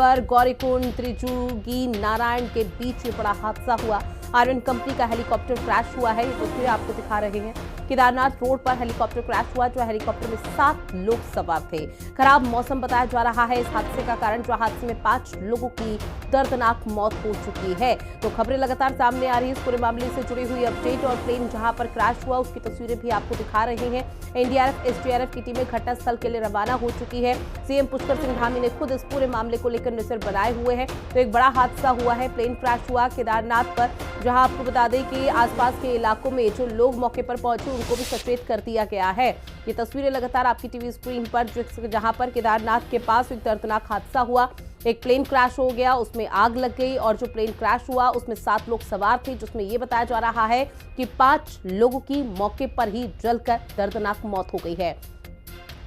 खबर, गौरीकुंड त्रिचुगी नारायण के बीच में बड़ा हादसा हुआ। आयरन कंपनी का हेलीकॉप्टर क्रैश हुआ है। ये तस्वीरें आपको दिखा रहे हैं। केदारनाथ रोड पर हेलीकॉप्टर क्रैश हुआ, जो हेलीकॉप्टर में 7 लोग सवार थे। खराब मौसम बताया जा रहा है इस हादसे का कारण, जो हादसे में 5 लोगों की दर्दनाक मौत हो चुकी है। तो खबरें लगातार सामने आ रही है इस पूरे मामले से जुड़ी हुई अपडेट, और प्लेन जहां पर क्रैश हुआ उसकी तस्वीरें भी आपको दिखा रहे हैं। एनडीआरएफ एसडीआरएफ की टीमें घटनास्थल के लिए रवाना हो चुकी है। सीएम पुष्कर सिंह धामी ने खुद इस पूरे मामले को लेकर नजर बनाए हुए हैं। तो एक बड़ा हादसा हुआ है, प्लेन क्रैश हुआ केदारनाथ पर, जहां आपको बता दें कि आसपास के इलाकों में जो लोग मौके पर पहुंचे उनको भी सचेत कर दिया गया है। ये तस्वीरें लगातार आपकी टीवी स्क्रीन पर, जहां पर केदारनाथ के पास एक दर्दनाक हादसा हुआ। एक प्लेन क्रैश हो गया, उसमें आग लग गई, और जो प्लेन क्रैश हुआ उसमें 7 लोग सवार थे, जिसमें यह बताया जा रहा है कि 5 लोगों की मौके पर ही जलकर दर्दनाक मौत हो गई है।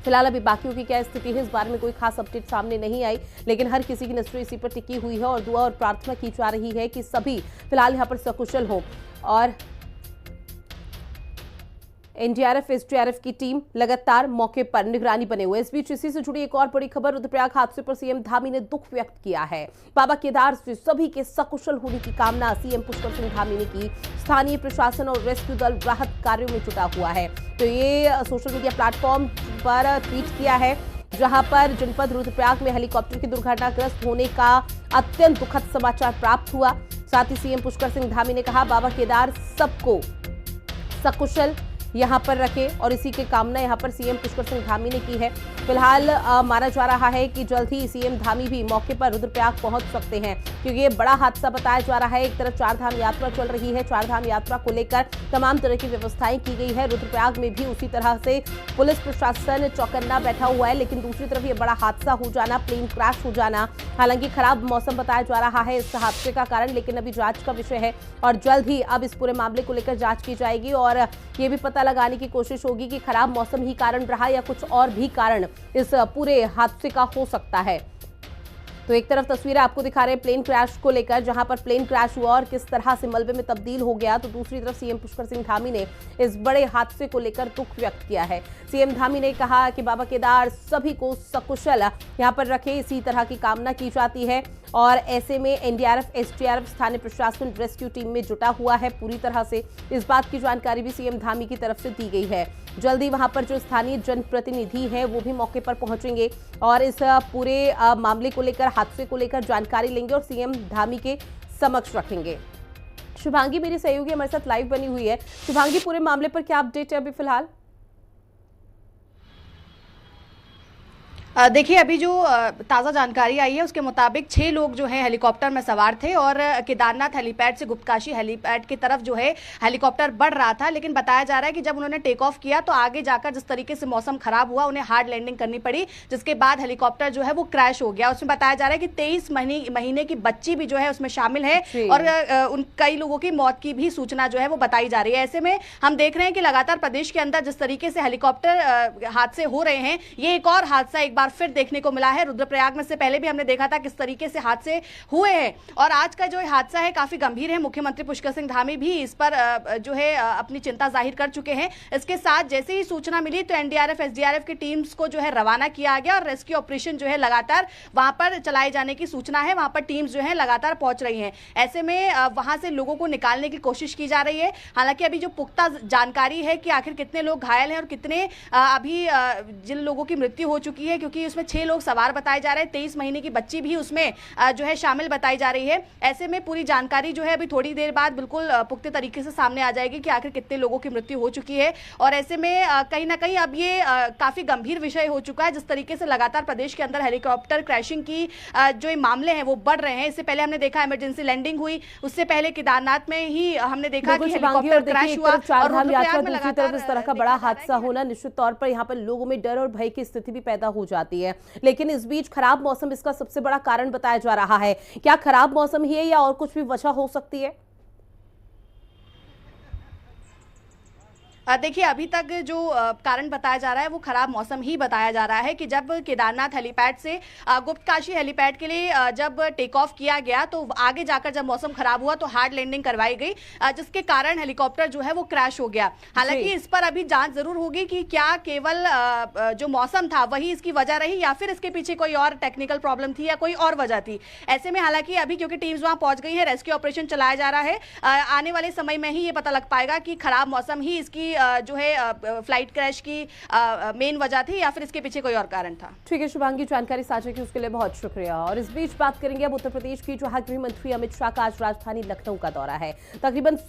फिलहाल अभी बाकियों की क्या स्थिति है इस बारे में कोई खास अपडेट सामने नहीं आई, लेकिन हर किसी की नजर इसी पर टिकी हुई है और दुआ और प्रार्थना की जा रही है कि सभी फिलहाल यहां पर सकुशल हो। और एनडीआरएफ एसडीआरएफ की टीम लगातार मौके पर निगरानी बने हुए। इस बीच इसी से जुड़ी एक और बड़ी खबर, रुद्रप्रयाग हादसे पर सीएम धामी ने दुख व्यक्त किया है। बाबा केदार से सभी के सकुशल होने की कामना सीएम पुष्कर सिंह धामी ने की। स्थानीय प्रशासन और रेस्क्यू दल राहत कार्यों में जुटा हुआ है। तो ये सोशल मीडिया प्लेटफॉर्म पर ट्वीट किया है, जहां पर जनपद रुद्रप्रयाग में हेलीकॉप्टर की दुर्घटनाग्रस्त होने का अत्यंत दुखद समाचार प्राप्त हुआ। साथ ही सीएम पुष्कर सिंह धामी ने कहा, बाबा केदार सबको सकुशल यहां पर रखे, और इसी की कामना यहां पर सीएम पुष्कर सिंह धामी ने की है। फिलहाल माना जा रहा है कि जल्द ही सीएम धामी भी मौके पर रुद्रप्रयाग पहुंच सकते हैं, क्योंकि ये बड़ा हादसा बताया जा रहा है। एक तरफ चारधाम यात्रा चल रही है, चारधाम यात्रा को लेकर तमाम तरह की व्यवस्थाएं की गई है। रुद्रप्रयाग में भी उसी तरह से पुलिस प्रशासन चौकन्ना बैठा हुआ है, लेकिन दूसरी तरफ ये बड़ा हादसा हो जाना, प्लेन क्रैश हो जाना, हालांकि खराब मौसम बताया जा रहा है इस हादसे का कारण, लेकिन अभी जांच का विषय है और जल्द ही अब इस पूरे मामले को लेकर जांच की जाएगी और ये भी पता लगाने की कोशिश होगी कि खराब मौसम ही कारण रहा या कुछ और भी कारण इस पूरे हादसे का हो सकता है। तो एक तरफ तस्वीरें आपको दिखा रहे हैं प्लेन क्रैश को लेकर, जहां पर प्लेन क्रैश हुआ और किस तरह से मलबे में तब्दील हो गया, तो दूसरी तरफ सीएम पुष्कर सिंह धामी ने इस बड़े हादसे को लेकर दुख व्यक्त किया है। सीएम धामी ने कहा कि बाबा केदार सभी को सकुशल यहां पर रखे, इसी तरह की कामना की जाती है। और ऐसे में एनडीआरएफ एसडीआरएफ स्थानीय प्रशासन रेस्क्यू टीम में जुटा हुआ है पूरी तरह से। इस बात की जानकारी भी सीएम धामी की तरफ से दी गई है। जल्दी वहां पर जो स्थानीय जनप्रतिनिधि हैं वो भी मौके पर पहुंचेंगे और इस पूरे मामले को लेकर, हादसे को लेकर जानकारी लेंगे और सीएम धामी के समक्ष रखेंगे। शुभांगी मेरी सहयोगी हमारे साथ लाइव बनी हुई है। शुभांगी, पूरे मामले पर क्या अपडेट है अभी फिलहाल? देखिए, अभी जो ताज़ा जानकारी आई है उसके मुताबिक 6 लोग जो है हेलीकॉप्टर में सवार थे और केदारनाथ हेलीपैड से गुप्तकाशी हेलीपैड की तरफ जो है हेलीकॉप्टर बढ़ रहा था, लेकिन बताया जा रहा है कि जब उन्होंने टेक ऑफ किया तो आगे जाकर जिस तरीके से मौसम खराब हुआ, उन्हें हार्ड लैंडिंग करनी पड़ी, जिसके बाद हेलीकॉप्टर जो है वो क्रैश हो गया। उसमें बताया जा रहा है कि 23 महीने की बच्ची भी जो है उसमें शामिल है और उन कई लोगों की मौत की भी सूचना जो है वो बताई जा रही है। ऐसे में हम देख रहे हैं कि लगातार प्रदेश के अंदर जिस तरीके से हेलीकॉप्टर हादसे हो रहे हैं, ये एक और हादसा एक बार फिर देखने को मिला है। रुद्रप्रयाग में से पहले भी हमने देखा था किस तरीके से हादसे हुए हैं और आज का जो हादसा है काफी गंभीर है। मुख्यमंत्री पुष्कर सिंह धामी भी इस पर जो है अपनी चिंता जाहिर कर चुके हैं। इसके साथ जैसे ही सूचना मिली तो एनडीआरएफ एसडीआरएफ की टीम्स को जो है रवाना किया गया और रेस्क्यू ऑपरेशन जो है लगातार वहां पर चलाए जाने की सूचना है। वहां पर टीम्स जो है लगातार पहुंच रही हैं। ऐसे में वहां से लोगों को निकालने की कोशिश की जा रही है। हालांकि अभी जो पुख्ता जानकारी है कि आखिर कितने लोग घायल हैं और कितने अभी जिन लोगों की मृत्यु हो चुकी है, क्योंकि उसमें 6 लोग सवार बताए जा रहे हैं, 23 महीने की बच्ची भी उसमें जो है शामिल बताई जा रही है। ऐसे में पूरी जानकारी जो है अभी थोड़ी देर बाद बिल्कुल पुख्ते तरीके से सामने आ जाएगी कि आखिर कितने लोगों की मृत्यु हो चुकी है। और ऐसे में कहीं ना कहीं अब ये काफी गंभीर विषय हो चुका है। जिस तरीके से लगातार प्रदेश के अंदर हेलीकॉप्टर क्रैशिंग की जो ये मामले हैं वो बढ़ रहे हैं। इससे पहले हमने देखा इमरजेंसी लैंडिंग हुई, उससे पहले केदारनाथ में ही हमने देखा कि हेलीकॉप्टर क्रैश हुआ और रुद्रप्रयाग में लगातार इस तरह का बड़ा हादसा होना निश्चित तौर पर यहाँ पर लोगों में डर और भय की स्थिति भी पैदा हो जाती है। लेकिन इस बीच खराब मौसम इसका सबसे बड़ा कारण बताया जा रहा है। क्या खराब मौसम ही है या और कुछ भी वजह हो सकती है? देखिए, अभी तक जो कारण बताया जा रहा है वो खराब मौसम ही बताया जा रहा है कि जब केदारनाथ हेलीपैड से गुप्तकाशी हेलीपैड के लिए जब टेक ऑफ किया गया तो आगे जाकर जब मौसम खराब हुआ तो हार्ड लैंडिंग करवाई गई, जिसके कारण हेलीकॉप्टर जो है वो क्रैश हो गया। हालांकि इस पर अभी जांच जरूर होगी कि क्या केवल जो मौसम था वही इसकी वजह रही या फिर इसके पीछे कोई और टेक्निकल प्रॉब्लम थी या कोई और वजह थी। ऐसे में हालांकि अभी क्योंकि टीम्स वहां पहुंच गई है, रेस्क्यू ऑपरेशन चलाया जा रहा है, आने वाले समय में ही ये पता लग पाएगा कि खराब मौसम ही इसकी जो है फ्लाइट क्रैश की मेन वजह थी या फिर इसके पीछे कोई और कारण था। ठीक है शुभांगी, जानकारी साझा की उसके लिए बहुत शुक्रिया। और इस बीच बात करेंगे अब उत्तर प्रदेश की, जहां गृह मंत्री अमित शाह का आज राजधानी लखनऊ का दौरा है। तकरीबन